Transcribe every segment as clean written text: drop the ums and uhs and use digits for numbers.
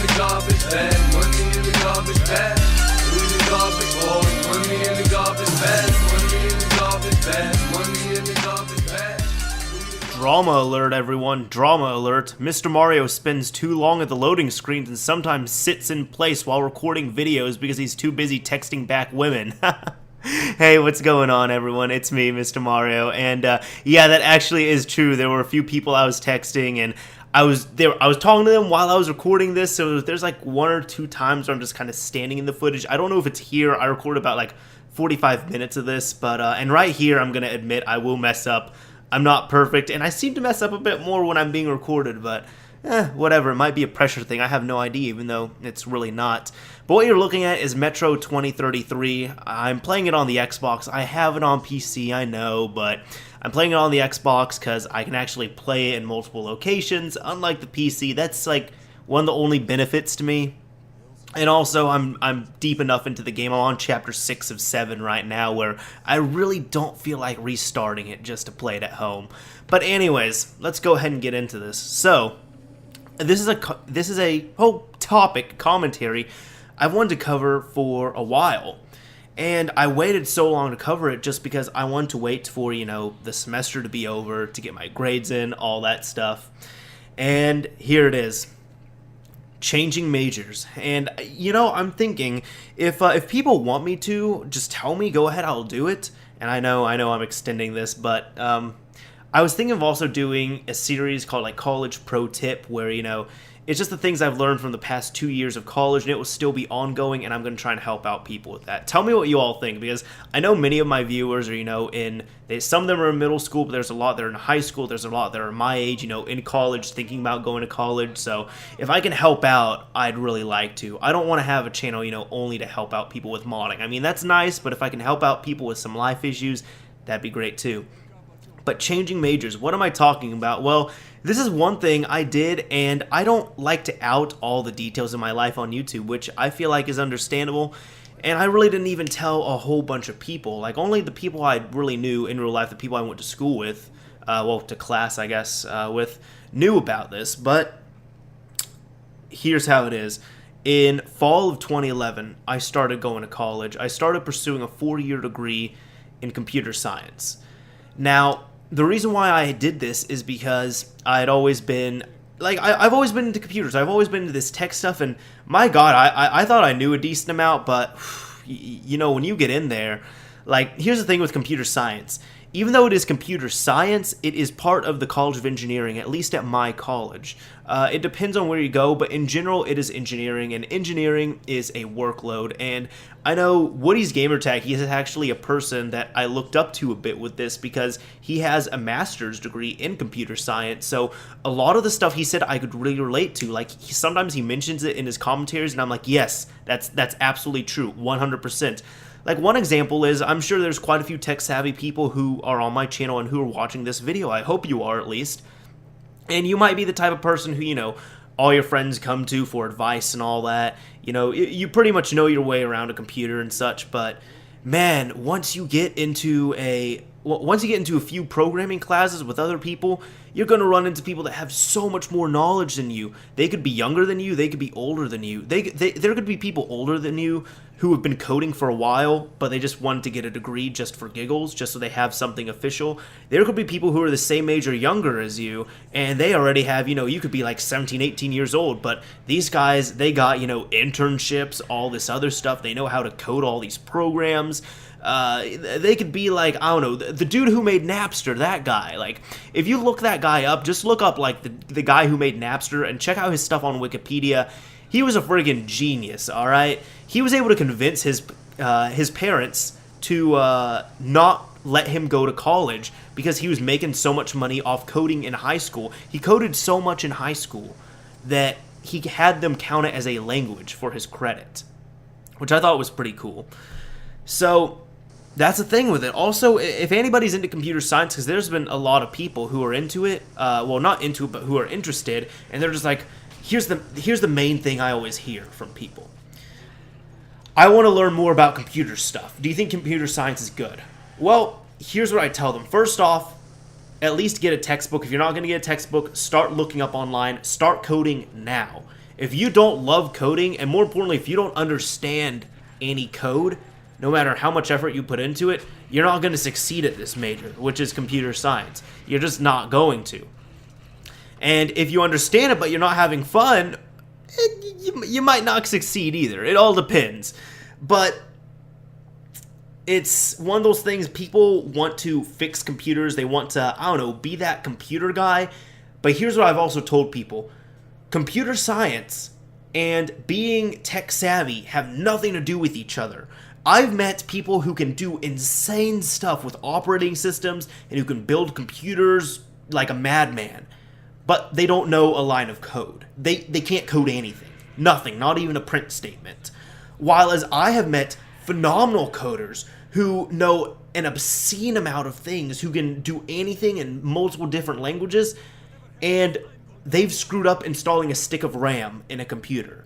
the garbage bag, money in the garbage bag. We the garbage boys, money in the garbage bag, money in the garbage bag, money in the garbage bag. Drama alert, everyone. Drama alert. Mr. Mario spends too long at the loading screens and sometimes sits in place while recording videos because he's too busy texting back women. Hey, what's going on, everyone? It's me, Mr. Mario, and yeah, that actually is true. There were a few people I was texting, and I was talking to them while I was recording this, so there's like one or two times where I'm just kind of standing in the footage. I don't know if it's here. I recorded about like 45 minutes of this, but and right here, I'm gonna admit I will mess up. I'm not perfect, and I seem to mess up a bit more when I'm being recorded, but whatever. It might be a pressure thing. I have no idea, even though it's really not. But what you're looking at is Metro 2033. I'm playing it on the Xbox. I have it on PC, I know, but I'm playing it on the Xbox because I can actually play it in multiple locations. Unlike the PC, that's like one of the only benefits to me. And also, I'm deep enough into the game. I'm on chapter 6 of 7 right now, where I really don't feel like restarting it just to play it at home. But anyways, let's go ahead and get into this. So, this is a whole topic, commentary, I've wanted to cover for a while. And I waited so long to cover it just because I wanted to wait for, the semester to be over, to get my grades in, all that stuff. And here it is. Changing majors. And I'm thinking if people want me to, just tell me, go ahead, I'll do it. And I know I'm extending this, but I was thinking of also doing a series called like College Pro Tip, where it's just the things I've learned from the past 2 years of college, and it will still be ongoing, and I'm going to try and help out people with that. Tell me what you all think, because I know many of my viewers are, some of them are in middle school, but there's a lot that are in high school, there's a lot that are my age, in college, thinking about going to college, so if I can help out, I'd really like to. I don't want to have a channel, only to help out people with modding. I mean, that's nice, but if I can help out people with some life issues, that'd be great too. But changing majors, what am I talking about? Well, this is one thing I did, and I don't like to out all the details of my life on YouTube, which I feel like is understandable, and I really didn't even tell a whole bunch of people. Like, only the people I really knew in real life, the people I went to school with, to class, I guess, with, knew about this, but here's how it is. In fall of 2011, I started going to college. I started pursuing a 4-year degree in computer science. Now, the reason why I did this is because I had always been, I've always been into computers. I've always been into this tech stuff, and my God, I thought I knew a decent amount, but, when you get in there, here's the thing with computer science. Even though it is computer science, it is part of the College of Engineering, at least at my college. It depends on where you go, but in general, it is engineering, and engineering is a workload. And I know Woody's Gamertag, he is actually a person that I looked up to a bit with this because he has a master's degree in computer science. So a lot of the stuff he said I could really relate to. Sometimes he mentions it in his commentaries, and I'm like, yes, that's absolutely true, 100%. One example is, I'm sure there's quite a few tech-savvy people who are on my channel and who are watching this video. I hope you are, at least. And you might be the type of person who, all your friends come to for advice and all that. You pretty much know your way around a computer and such, but man, once you get into a few programming classes with other people, you're going to run into people that have so much more knowledge than you. They could be younger than you, they could be older than you. There could be people older than you who have been coding for a while, but they just wanted to get a degree just for giggles, just so they have something official. There could be people who are the same age or younger as you, and they already have, you could be like 17, 18 years old, but these guys, they got, internships, all this other stuff. They know how to code all these programs. They could be like, I don't know, the dude who made Napster, that guy. If you look that guy up, just look up, the guy who made Napster and check out his stuff on Wikipedia. He was a friggin' genius, alright? He was able to convince his parents to not let him go to college because he was making so much money off coding in high school. He coded so much in high school that he had them count it as a language for his credit, which I thought was pretty cool. So that's the thing with it. Also, if anybody's into computer science, because there's been a lot of people who are into it, well, not into it, but who are interested, and they're just like, here's the main thing I always hear from people. I want to learn more about computer stuff. Do you think computer science is good? Well, here's what I tell them. First off, at least get a textbook. If you're not going to get a textbook, start looking up online. Start coding now. If you don't love coding, and more importantly, if you don't understand any code, no matter how much effort you put into it, you're not going to succeed at this major, which is computer science. You're just not going to. And if you understand it, but you're not having fun, you might not succeed either. It all depends. But it's one of those things, people want to fix computers. They want to, I don't know, be that computer guy. But here's what I've also told people. Computer science and being tech savvy have nothing to do with each other. I've met people who can do insane stuff with operating systems and who can build computers like a madman, but they don't know a line of code. They can't code anything. Nothing, not even a print statement. While as I have met phenomenal coders who know an obscene amount of things, who can do anything in multiple different languages, and they've screwed up installing a stick of RAM in a computer.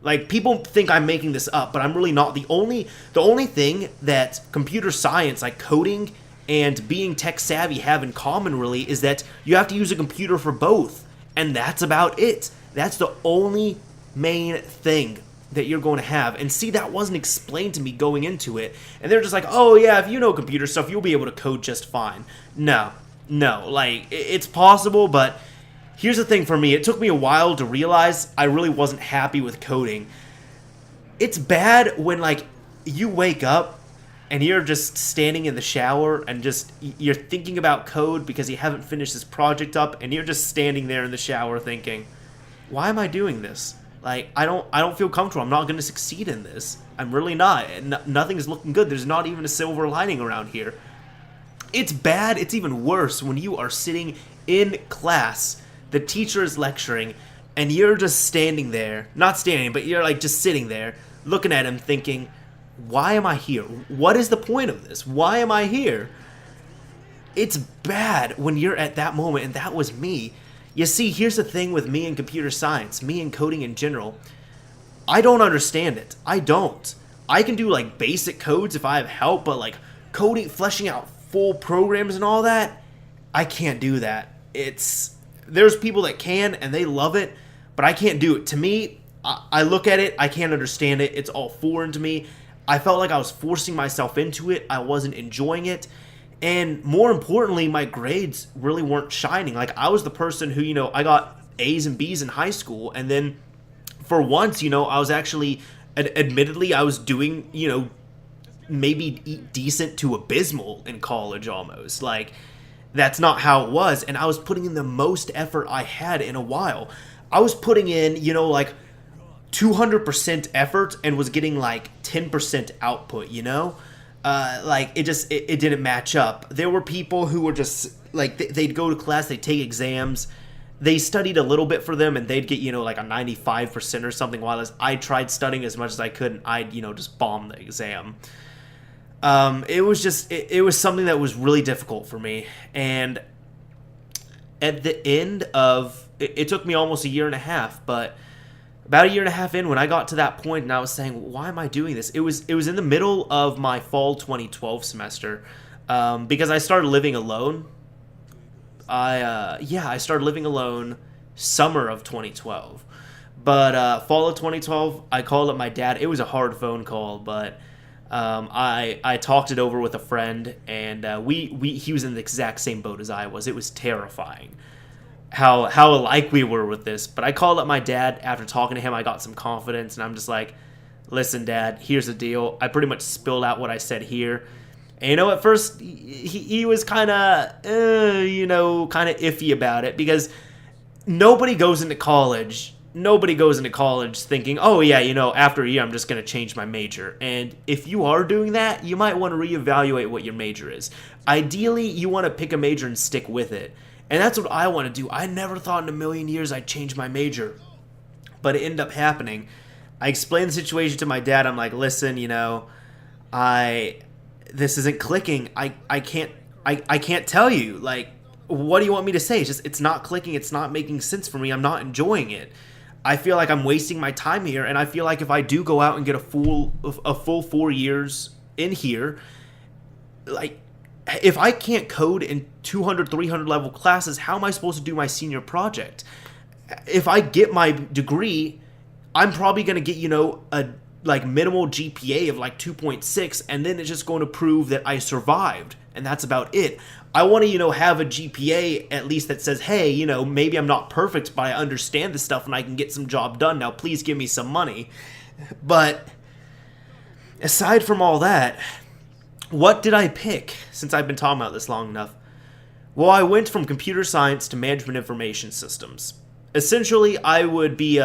Like, people think I'm making this up, but I'm really not. The only thing that computer science, like coding and being tech savvy, have in common really is that you have to use a computer for both, and that's about it. That's the only main thing that you're going to have. And see, that wasn't explained to me going into it, and they're just like, oh yeah, if you know computer stuff, you'll be able to code just fine. No, like, it's possible, but here's the thing for me. It took me a while to realize I really wasn't happy with coding. It's bad when, like, you wake up and you're just standing in the shower and just, you're thinking about code because you haven't finished this project up, and you're just standing there in the shower thinking, why am I doing this? Like, I don't feel comfortable. I'm not going to succeed in this. I'm really not. Nothing's looking good. There's not even a silver lining around here. It's bad. It's even worse when you are sitting in class, the teacher is lecturing, and you're just standing there, not standing, but you're like just sitting there, looking at him thinking, why am I here? What is the point of this? Why am I here? It's bad when you're at that moment, and that was me. You see, here's the thing with me and computer science, me and coding in general. I don't understand it. I don't. I can do like basic codes if I have help, but like coding, fleshing out full programs and all that, I can't do that. There's people that can, and they love it, but I can't do it. To me, I look at it, I can't understand it. It's all foreign to me. I felt like I was forcing myself into it. I wasn't enjoying it. And more importantly, my grades really weren't shining. Like, I was the person who, I got A's and B's in high school, and then for once, I was actually, admittedly, I was doing, maybe decent to abysmal in college almost. Like, that's not how it was, and I was putting in the most effort I had in a while. I was putting in, like 200% effort and was getting like 10% output, like it didn't match up. There were people who were just like, they'd go to class, they'd take exams, they studied a little bit for them, and they'd get, like a 95% or something, while I tried studying as much as I could, and I'd, just bomb the exam. It was something that was really difficult for me. And at the end of, it took me almost a year and a half, but about a year and a half in, when I got to that point and I was saying, why am I doing this? It was in the middle of my fall 2012 semester, because I started living alone. I started living alone summer of 2012. But fall of 2012, I called up my dad. It was a hard phone call, but I talked it over with a friend, and he was in the exact same boat as I was. It was terrifying how alike we were with this. But I called up my dad. After talking to him, I got some confidence, and I'm just like, listen, Dad, here's the deal. I pretty much spilled out what I said here. And at first he was kind of iffy about it, because nobody goes into college thinking, oh yeah, after a year I'm just going to change my major. And if you are doing that, you might want to reevaluate what your major is. Ideally, you want to pick a major and stick with it. And that's what I want to do. I never thought in a million years I'd change my major, but it ended up happening. I explained the situation to my dad. I'm like, listen, this isn't clicking. I can't tell you. Like, what do you want me to say? It's not clicking. It's not making sense for me. I'm not enjoying it. I feel like I'm wasting my time here, and I feel like if I do go out and get a full 4 years in here, like, if I can't code in 200, 300 level classes, how am I supposed to do my senior project? If I get my degree I'm probably going to get, a like minimal GPA of like 2.6, and then it's just going to prove that I survived, and that's about it. I want to, have a GPA at least that says, hey, maybe I'm not perfect, but I understand this stuff and I can get some job done. Now, please give me some money. But aside from all that, what did I pick since I've been talking about this long enough? Well, I went from computer science to management information systems. Essentially, I would be,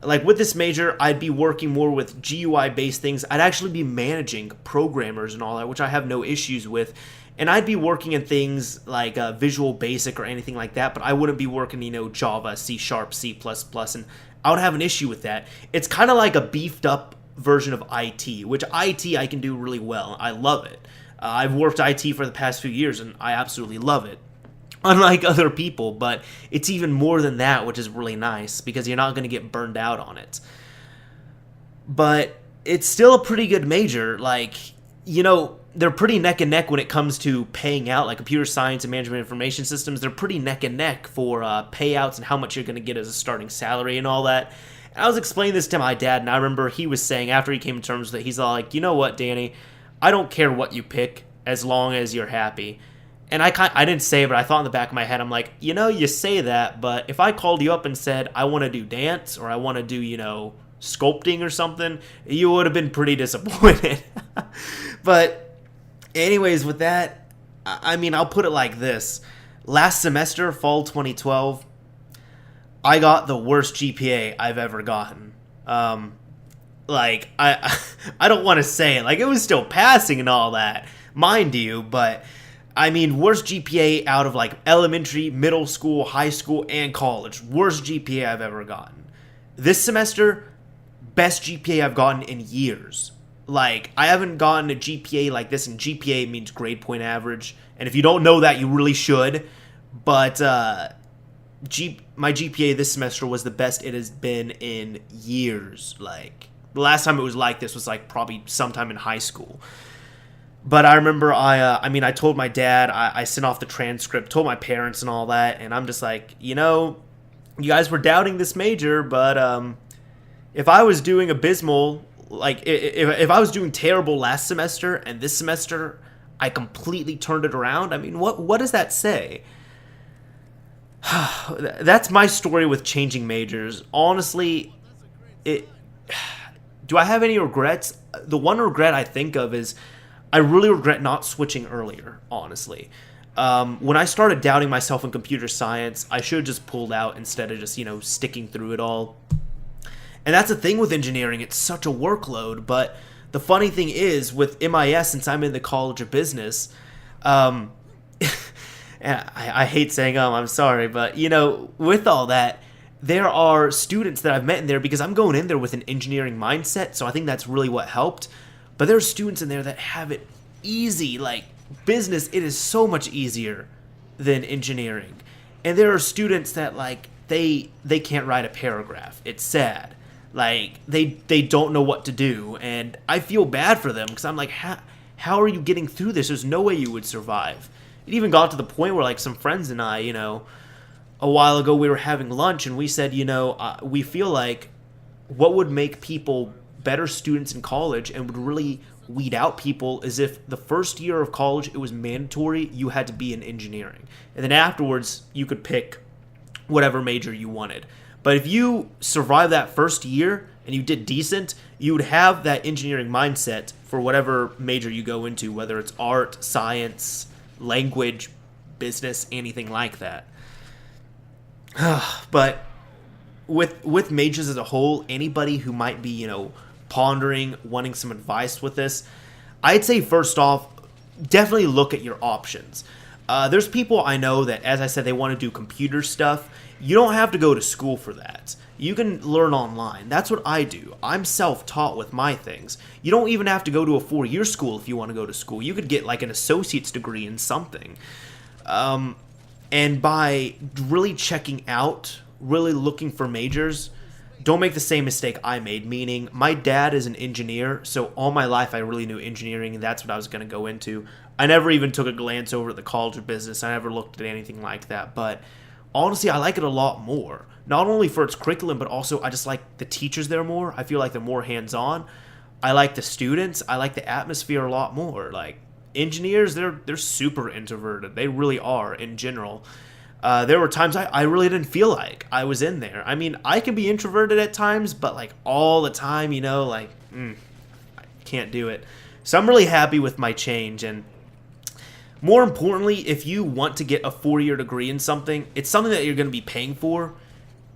with this major, I'd be working more with GUI-based things. I'd actually be managing programmers and all that, which I have no issues with. And I'd be working in things like Visual Basic or anything like that, but I wouldn't be working, Java, C#, C++, and I would have an issue with that. It's kind of like a beefed up version of IT, which IT I can do really well. I love it. I've worked IT for the past few years, and I absolutely love it. Unlike other people, but it's even more than that, which is really nice, because you're not going to get burned out on it. But it's still a pretty good major. They're pretty neck and neck when it comes to paying out, like computer science and management information systems. They're pretty neck and neck for payouts and how much you're going to get as a starting salary and all that. And I was explaining this to my dad, and I remember he was saying, after he came to terms with it, he's all like, you know what, Danny, I don't care what you pick as long as you're happy. And I didn't say it, but I thought in the back of my head, I'm like, you say that, but if I called you up and said, I want to do dance, or I want to do, sculpting or something, you would have been pretty disappointed. But anyways, with that, I'll put it like this. Last semester, fall 2012, I got the worst GPA I've ever gotten. I don't want to say it. It was still passing and all that, mind you, but worst GPA out of elementary, middle school, high school, and college. Worst GPA I've ever gotten. This semester, best GPA I've gotten in years. I haven't gotten a GPA like this, and GPA means grade point average. And if you don't know that, you really should. But my GPA this semester was the best it has been in years. The last time it was like this was probably sometime in high school. But I remember I told my dad, I sent off the transcript, told my parents and all that, and I'm just like, you guys were doubting this major, but if I was doing abysmal, if I was doing terrible last semester and this semester I completely turned it around, what does that say? That's my story with changing majors. Honestly, do I have any regrets? The one regret I think of is I really regret not switching earlier, honestly. When I started doubting myself in computer science, I should have just pulled out instead of just, sticking through it all. And that's the thing with engineering, it's such a workload, but the funny thing is, with MIS, since I'm in the College of Business, and I hate saying I'm sorry, but, with all that, there are students that I've met in there because I'm going in there with an engineering mindset, so I think that's really what helped. But there are students in there that have it easy. Business, it is so much easier than engineering. And there are students that, they can't write a paragraph. It's sad. They don't know what to do. And I feel bad for them because I'm like, how are you getting through this? There's no way you would survive. It even got to the point where, some friends and I, a while ago we were having lunch and we said, we feel like what would make people better students in college and would really weed out people is if the first year of college it was mandatory you had to be in engineering, and then afterwards you could pick whatever major you wanted. But if you survived that first year and you did decent, you would have that engineering mindset for whatever major you go into, whether it's art, science, language, business, anything like that. But with majors as a whole, anybody who might be, pondering, wanting some advice with this, I'd say first off, definitely look at your options. There's people I know that, as I said, they want to do computer stuff. You don't have to go to school for that. You can learn online. That's what I do. I'm self-taught with my things. You don't even have to go to a 4-year school if you want to go to school. You could get an associate's degree in something. And by really checking out, really looking for majors, don't make the same mistake I made, meaning my dad is an engineer, so all my life I really knew engineering, and that's what I was going to go into. I never even took a glance over at the College of Business. I never looked at anything like that, but honestly, I like it a lot more not only for its curriculum, but also I just like the teachers there more. I feel like they're more hands-on. I like the students. I like the atmosphere a lot more. Like, engineers, they're super introverted. They really are in general. There were times I really didn't feel like I was in there. I mean, I can be introverted at times, but like all the time, you know, like, I can't do it. So I'm really happy with my change. And more importantly, if you want to get a 4-year degree in something, it's something that you're going to be paying for.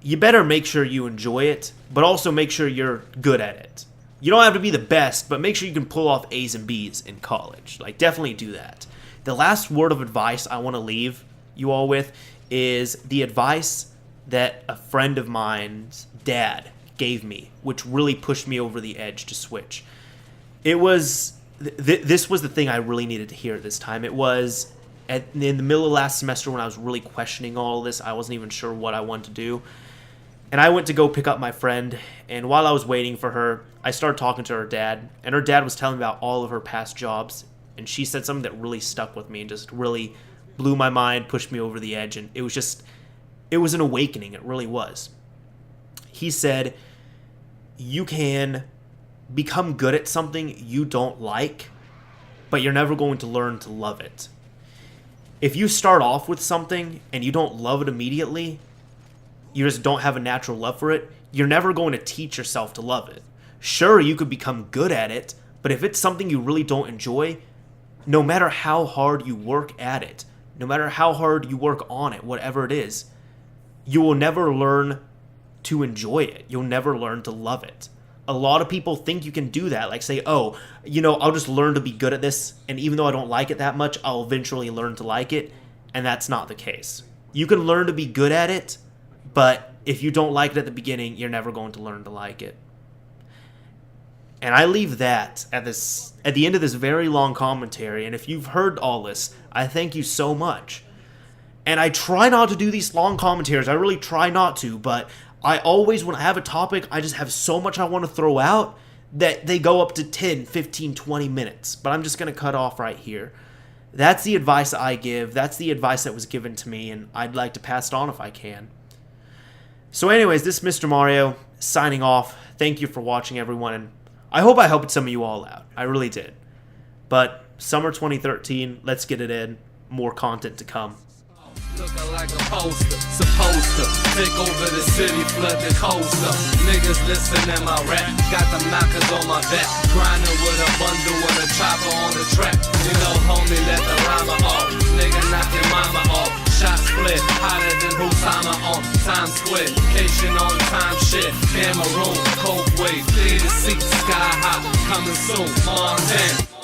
You better make sure you enjoy it, but also make sure you're good at it. You don't have to be the best, but make sure you can pull off A's and B's in college. Like, definitely do that. The last word of advice I want to leave you all with is the advice that a friend of mine's dad gave me, which really pushed me over the edge to switch. It was, this was the thing I really needed to hear at this time. It was in the middle of last semester when I was really questioning all this. I wasn't even sure what I wanted to do. And I went to go pick up my friend, and while I was waiting for her, I started talking to her dad, and her dad was telling me about all of her past jobs, and she said something that really stuck with me and just really blew my mind, pushed me over the edge, and it was an awakening. It really was. He said, you can become good at something you don't like, but you're never going to learn to love it. If you start off with something and you don't love it immediately, you just don't have a natural love for it, you're never going to teach yourself to love it. Sure, you could become good at it, but if it's something you really don't enjoy, no matter how hard you work at it, no matter how hard you work on it, whatever it is, you will never learn to enjoy it. You'll never learn to love it. A lot of people think you can do that, like say, oh, you know, I'll just learn to be good at this, and even though I don't like it that much, I'll eventually learn to like it, and that's not the case. You can learn to be good at it, but if you don't like it at the beginning, you're never going to learn to like it. And I leave that at the end of this very long commentary, and if you've heard all this, I thank you so much. And I try not to do these long commentaries, I really try not to, but I always, when I have a topic, I just have so much I want to throw out that they go up to 10, 15, 20 minutes. But I'm just going to cut off right here. That's the advice I give, that's the advice that was given to me, and I'd like to pass it on if I can. So anyways, this is Mr. Mario, signing off. Thank you for watching, everyone, and I hope I helped some of you all out. I really did. But summer 2013, let's get it in. More content to come. Looking like a poster, supposed to take over the city, flood the coaster. Niggas listen to my rap, got them knockers on my back, grinding with a bundle with a chopper on the track. You know, homie, let the rhymer off, nigga knock your mama off. Shot split, hotter than Husama on Times Square. Cation on time shit, Cameroon, cold wave, clear the seats, sky high, coming soon, Montana.